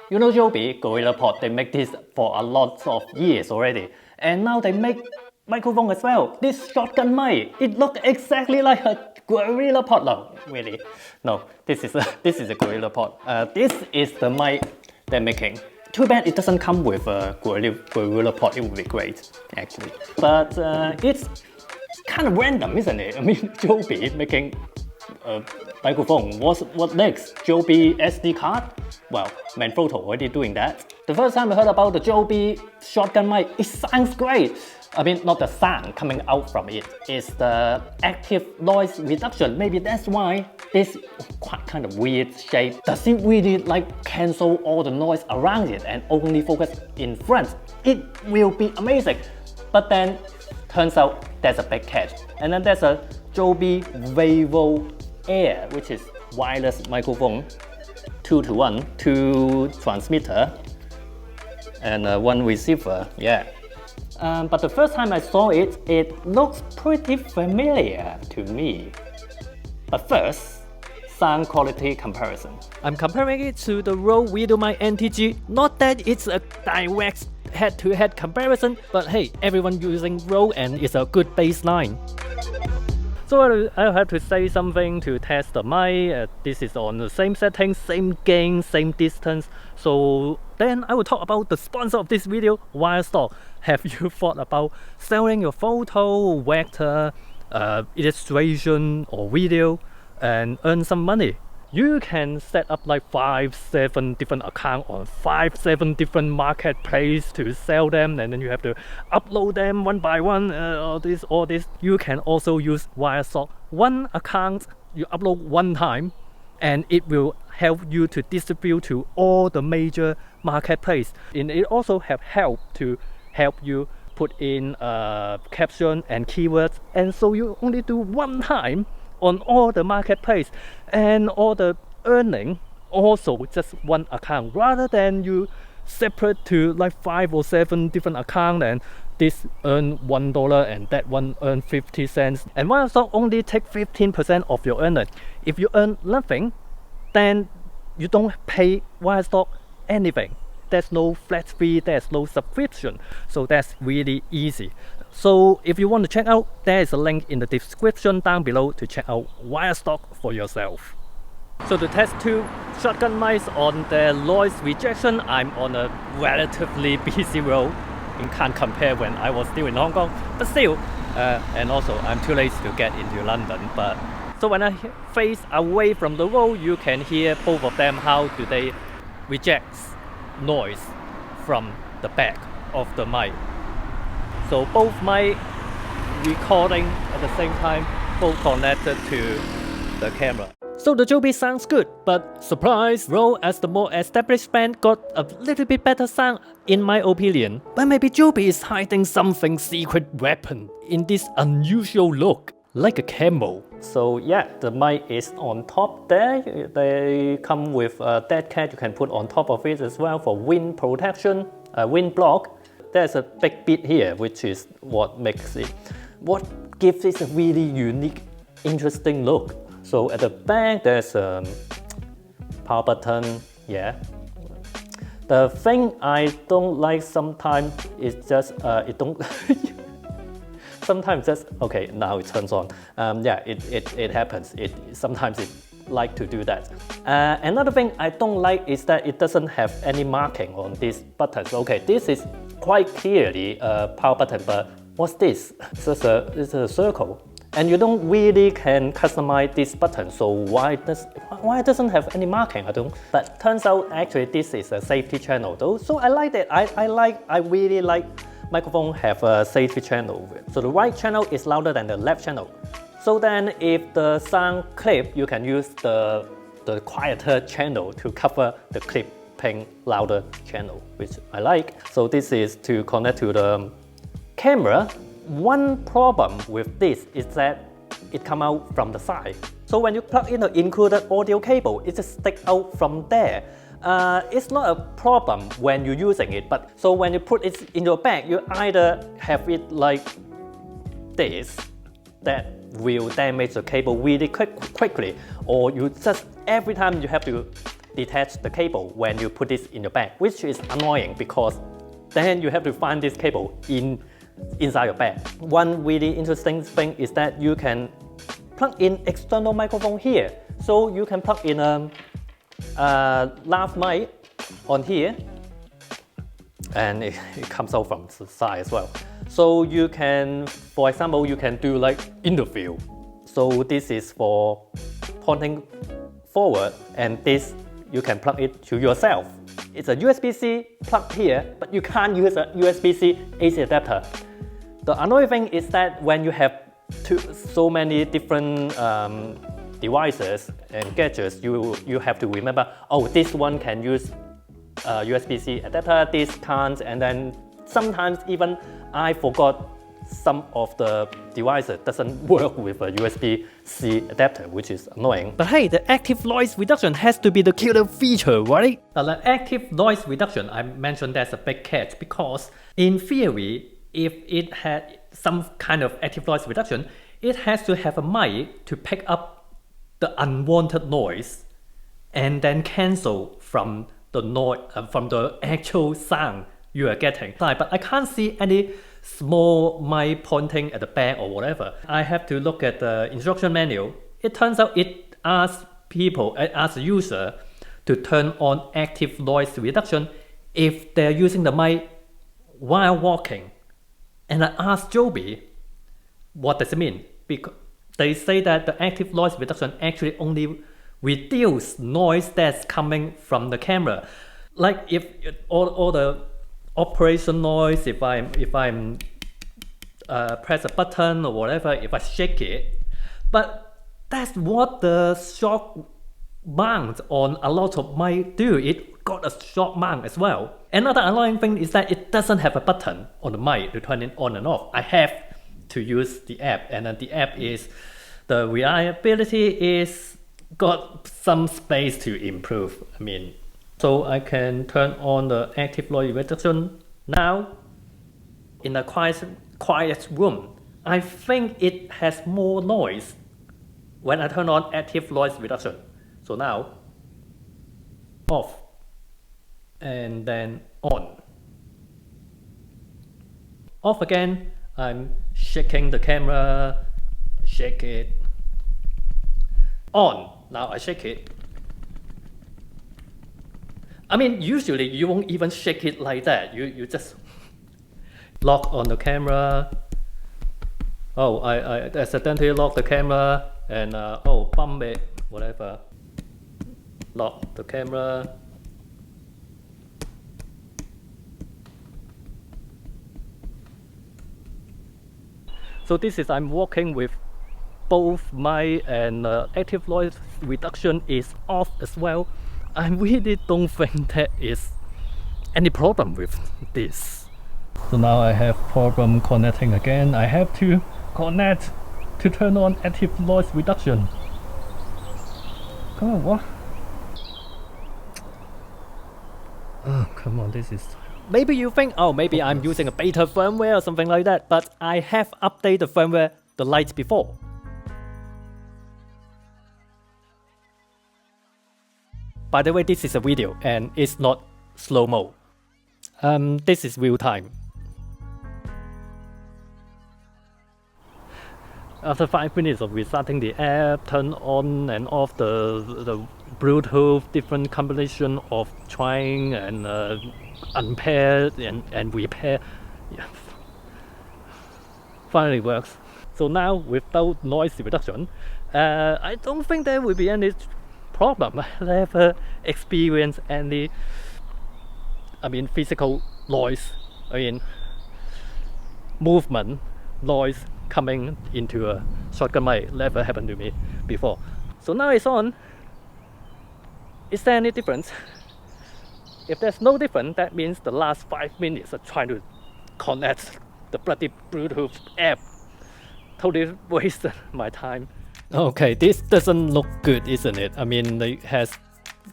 You know Joby, GorillaPod, they make this for a lot of years already. And now they make microphone as well. This shotgun mic, it looks exactly like a GorillaPod. No, really. No, this is a GorillaPod. This is the mic they're making. Too bad it doesn't come with a GorillaPod. It would be great, actually. But it's kind of random, isn't it? I mean, Joby making a microphone. What next? Joby SD card? Well, Manfrotto already doing that. The first time I heard about the Joby shotgun mic, it sounds great. I mean, not the sound coming out from it, it's the active noise reduction. Maybe that's why this quite kind of weird shape. Does it really like cancel all the noise around it and only focus in front? It will be amazing. But then, turns out there's a big catch. And then there's a Joby Wavo Air, which is wireless microphone, 2-to-1, 2 transmitter and 1 receiver, yeah. But the first time I saw it, it looks pretty familiar to me. But first, sound quality comparison. I'm comparing it to the Rode VideoMic NTG. Not that it's a direct head-to-head comparison, but hey, everyone using Rode and it's a good baseline. So I have to say something to test the mic. This is on the same settings, same gain, same distance. So then I will talk about the sponsor of this video, Wirestock. Have you thought about selling your photo, vector, illustration or video and earn some money? You can set up like 5-7 different accounts on 5-7 different marketplaces to sell them, and then you have to upload them one by one, all this. You can also use Wirestock. One account you upload one time and it will help you to distribute to all the major marketplaces. And it also have help you put in caption and keywords, and so you only do one time on all the marketplace, and all the earning also just one account, rather than you separate to like 5 or 7 different accounts, and this earn $1 and that one earn 50 cents, and Wirestock only take 15% of your earning. If you earn nothing, then you don't pay Wirestock anything. There's no flat fee, there's no subscription, so that's really easy. So if you want to check out, there is a link in the description down below to check out Wirestock for yourself. So to test 2 shotgun mics on their noise rejection, I'm on a relatively busy road. You can't compare when I was still in Hong Kong, but still, and also I'm too late to get into London. But so when I face away from the road, you can hear both of them how do they reject noise from the back of the mic. So both mic recording at the same time, both connected to the camera. So the Joby sounds good, but surprise, Rode as the more established band got a little bit better sound in my opinion. But maybe Joby is hiding something secret weapon in this unusual look, like a camo. So yeah, the mic is on top there. They come with a dead cat you can put on top of it as well for wind protection, wind block. There's a big bit here, which is what gives it a really unique, interesting look. So at the back, there's a power button, yeah. The thing I don't like sometimes is just, sometimes just, okay, now it turns on. Yeah, it happens. Sometimes it like to do that. Another thing I don't like is that it doesn't have any marking on these buttons. Okay, this is quite clearly a power button, but what's this? It's a circle. And you don't really can customize this button, so why it doesn't have any marking? I don't. But turns out actually this is a safety channel though, so I like that. I really like microphone have a safety channel. So the right channel is louder than the left channel. So then if the sound clip, you can use the quieter channel to cover the clipping louder channel, which I like. So this is to connect to the camera. One problem with this is that it comes out from the side. So when you plug in the included audio cable, it just sticks out from there. It's not a problem when you're using it, but so when you put it in your bag, you either have it like this, that will damage the cable really quickly, or you just every time you have to detach the cable when you put this in your bag, which is annoying because then you have to find this cable inside your bag. One really interesting thing is that you can plug in external microphone here. So you can plug in a lav mic on here, and it comes out from the side as well. So you can, for example, you can do like interview. So this is for pointing forward, and this you can plug it to yourself. It's a USB-C plug here, but you can't use a USB-C AC adapter. The annoying thing is that when you have so many different devices and gadgets, you have to remember, oh, this one can use USB-C adapter, this can't, and then sometimes even I forgot some of the devices doesn't work with a USB-C adapter, which is annoying. But hey, the active noise reduction has to be the killer feature, right? Now, the active noise reduction, I mentioned that's a big catch because in theory, if it had some kind of active noise reduction, it has to have a mic to pick up the unwanted noise and then cancel from the noise, from the actual sound you are getting. But I can't see any small mic pointing at the back or whatever. I have to look at the instruction manual. It turns out it asks the user to turn on active noise reduction if they're using the mic while walking. And I asked Joby, what does it mean? Because they say that the active noise reduction actually only reduces noise that's coming from the camera. Like if all the operation noise, if I'm press a button or whatever, if I shake it. But that's what the shock mount on a lot of mic do. It got a shock mount as well. Another annoying thing is that it doesn't have a button on the mic to turn it on and off. I have to use the app, and then the app is, the reliability is got some space to improve. So I can turn on the active noise reduction now in a quiet room. I think it has more noise when I turn on active noise reduction. So now, off, and then on. Off again, I'm shaking the camera, shake it. On, now I shake it. Usually you won't even shake it like that. You just lock on the camera. Oh, I accidentally locked the camera and bump it, whatever. Lock the camera. So this is, I'm working with both mic and active noise reduction is off as well. I really don't think there is any problem with this. So now I have problem connecting again. I have to connect to turn on active noise reduction. Come on, what? Oh, come on, this is... Maybe you think, oh, maybe I'm using a beta firmware or something like that, but I have updated the firmware the night before. By the way, this is a video and it's not slow-mo. This is real time. After 5 minutes of restarting the app, turn on and off the Bluetooth, different combination of trying and unpair and repair. Yeah. Finally works. So now without noise reduction, I don't think there will be any problem. I never experienced any physical noise, movement noise coming into a shotgun mic. Never happened to me before. So now it's on. Is there any difference? If there's no difference, that means the last 5 minutes of trying to connect the bloody Bluetooth app totally wasted my time. Okay, this doesn't look good, isn't it? It has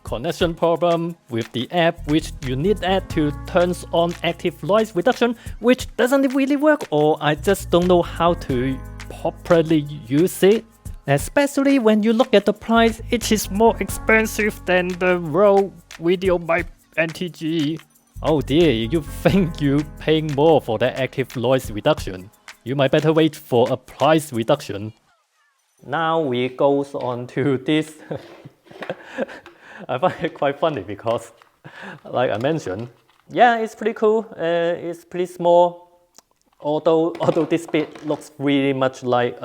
connection problem with the app, which you need that to turn on active noise reduction, which doesn't really work, or I just don't know how to properly use it. Especially when you look at the price, it is more expensive than the raw video by NTG. Oh dear, you think you're paying more for the active noise reduction? You might better wait for a price reduction. Now we goes on to this. I find it quite funny because, like I mentioned, yeah, it's pretty cool. It's pretty small. Although this bit looks really much like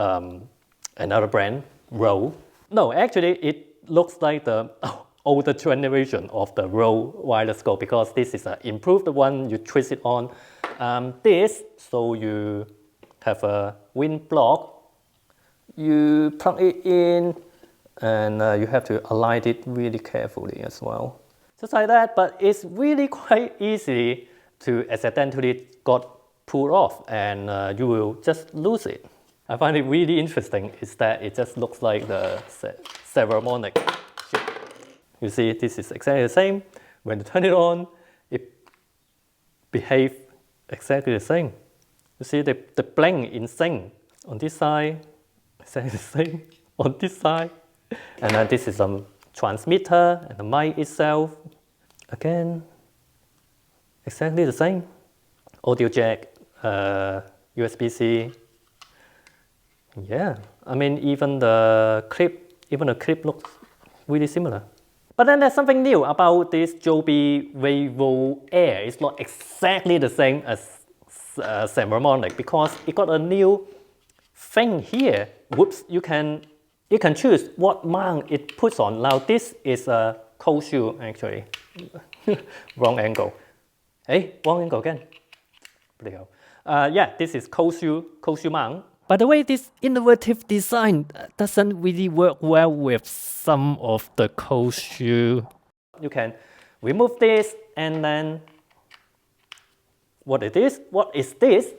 another brand, Rode. No, actually, it looks like the older generation of the Rode wireless scope because this is an improved one. You twist it on this, so you have a wind block. You plug it in, and you have to align it really carefully as well. Just like that, but it's really quite easy to accidentally got pulled off, and you will just lose it. I find it really interesting is that it just looks like the ceremonic. You see, this is exactly the same. When you turn it on, it behaves exactly the same. You see the blink in sync on this side, exactly the same on this side. And then this is some transmitter and the mic itself. Again, exactly the same. Audio jack, USB-C. Yeah, I mean even the clip looks really similar. But then there's something new about this Joby Wavo Air. It's not exactly the same as ceremonic because it got a new thing here. Whoops, you can choose what mount it puts on. Now this is a cold shoe actually. Wrong angle. Hey, wrong angle again. There you go. Yeah, this is cold shoe mount. By the way, this innovative design doesn't really work well with some of the cold shoe. You can remove this and then what is this?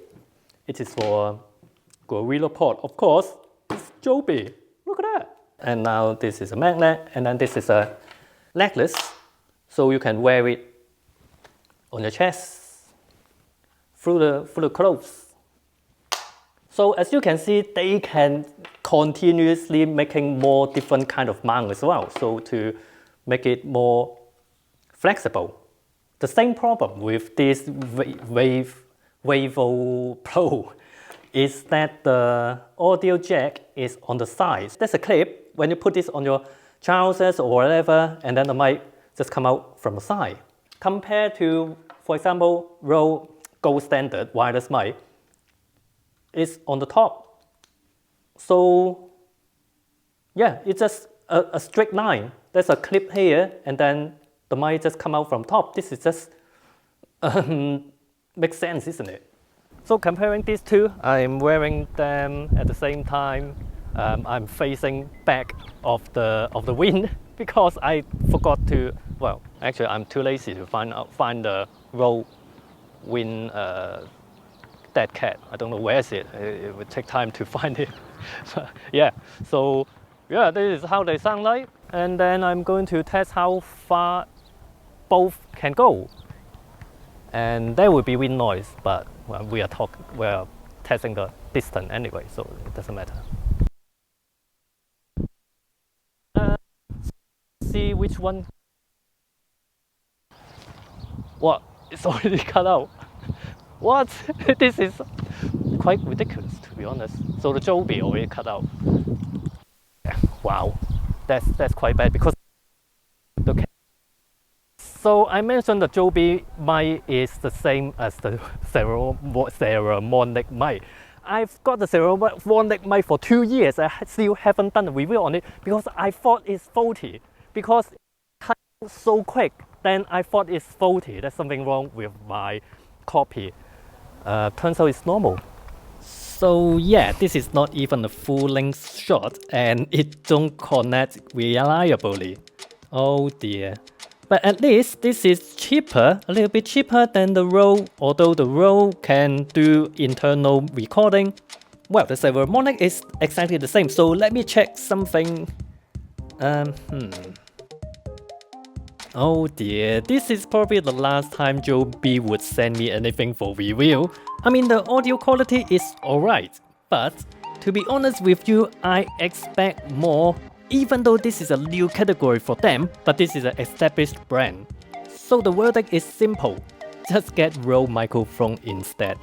It is for Gorilla Pod, of course. It's Joby. Look at that. And now this is a magnet, and then this is a necklace, so you can wear it on your chest through the clothes. So as you can see, they can continuously making more different kind of mount as well. So to make it more flexible. The same problem with this Wavo Pro is that the audio jack is on the side. There's a clip when you put this on your trousers or whatever, and then the mic just come out from the side. Compared to, for example, Rode Gold Standard wireless mic, is on the top. So yeah, it's just a straight line. There's a clip here, and then the mic just come out from top. This is just makes sense, isn't it? So comparing these two, I'm wearing them at the same time. I'm facing back of the wind because I forgot to. Well, actually, I'm too lazy to find the Rode wind dead cat. I don't know where is it. It would take time to find it. Yeah. So yeah, this is how they sound like. And then I'm going to test how far both can go. And there will be wind noise, but well, we are testing the distance anyway, so it doesn't matter. See which one. What? It's already cut out. What? This is quite ridiculous, to be honest. So the Joby already cut out. Wow, that's quite bad because. Okay. So I mentioned the Joby mic is the same as the ceremonic mic. I've got the ceremonic mic for 2 years. I still haven't done a review on it because I thought it's faulty. Because it cut out so quick, then I thought it's faulty. There's something wrong with my copy. Turns out it's normal. So yeah, this is not even a full-length shot, and it don't connect reliably. Oh dear. But at least this is cheaper, a little bit cheaper than the Rode, although the Rode can do internal recording. Well, the ceremonic is exactly the same, so let me check something. Oh dear, this is probably the last time Joby would send me anything for review. I mean, the audio quality is alright, but To be honest with you, I expect more, even though this is a new category for them, but this is an established brand. So the verdict is simple, just get Rode microphone instead.